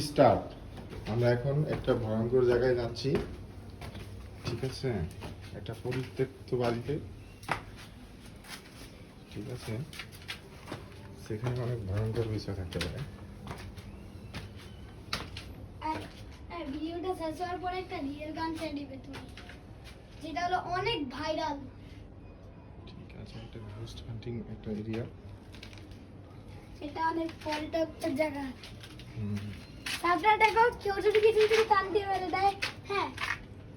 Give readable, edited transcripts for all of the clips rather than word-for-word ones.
Start. আমরা এখন একটা ভয়ঙ্কর জায়গায় যাচ্ছি, ঠিক আছে? একটা পরিত্যক্ত বাড়িতে, ঠিক আছে? সেখানে অনেক ভয়ঙ্কর বিষয় থাকতে পারে। আর ভিডিওটা শেষ হওয়ার পরে একটা রিয়েল গান ছেড়ে দিবে তুমি, যেটা হলো অনেক ভাইরাল। ঠিক আছে, একটা ঘোস্ট হান্টিং একটা এরিয়া, এটা অনেক পরিত্যক্ত জায়গা। তারপরে দেখো কেউ যদি কিছু কিছু টানতে মেরে দেয়, হ্যাঁ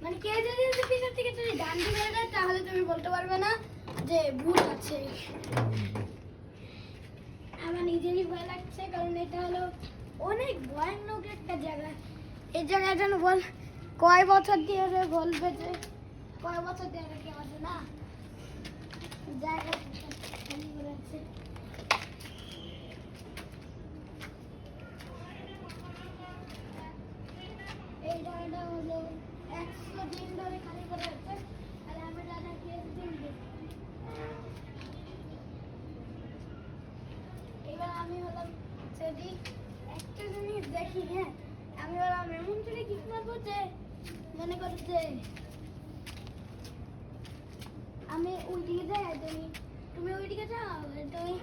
মানে কেউ যদি পিছন থেকে যদি ডান্ডি মেরে দেয়, তাহলে তুমি বলতে পারবে না যে ভূত আছে। আমার নিজেরই ভয় লাগছে, কারণ এটা হলো অনেক ভয়ানক একটা জায়গা। এই জায়গায় যেন বল কয় বছর দিয়ে বলবে যে কয় বছর দিয়ে কেউ আছে না, জায়গা খালি করে আছে। এই জায়গাটা হলো 100 দিন ধরে খালি করে আছে, আর আমি দাদা খেয়েছি। এবার আমি হলাম যদি একটা জিনিস দেখি, হ্যাঁ আমি হলাম এমন করে কিক মারবো যে মনে করো যে আমি ওইদিকে যাই, তুমি ওইদিকে যাও, তুমি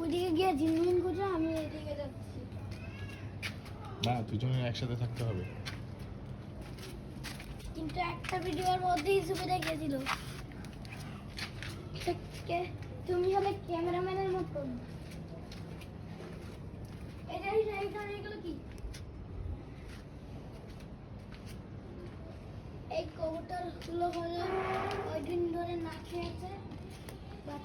ওইদিকে গিয়ে ঝিনমিন করছো, আমি এইদিকে যাচ্ছি। না, দুজনের একসাথে থাকতে হবে। কিন্তু একটা ভিডিওর মধ্যেই সুবিধা গেছিল, তুমি হলে ক্যামেরাম্যানের মতো। এইগুলো কি? এই কবুতর গুলো হলো ওই দিন ধরে না খেয়েছে, বাট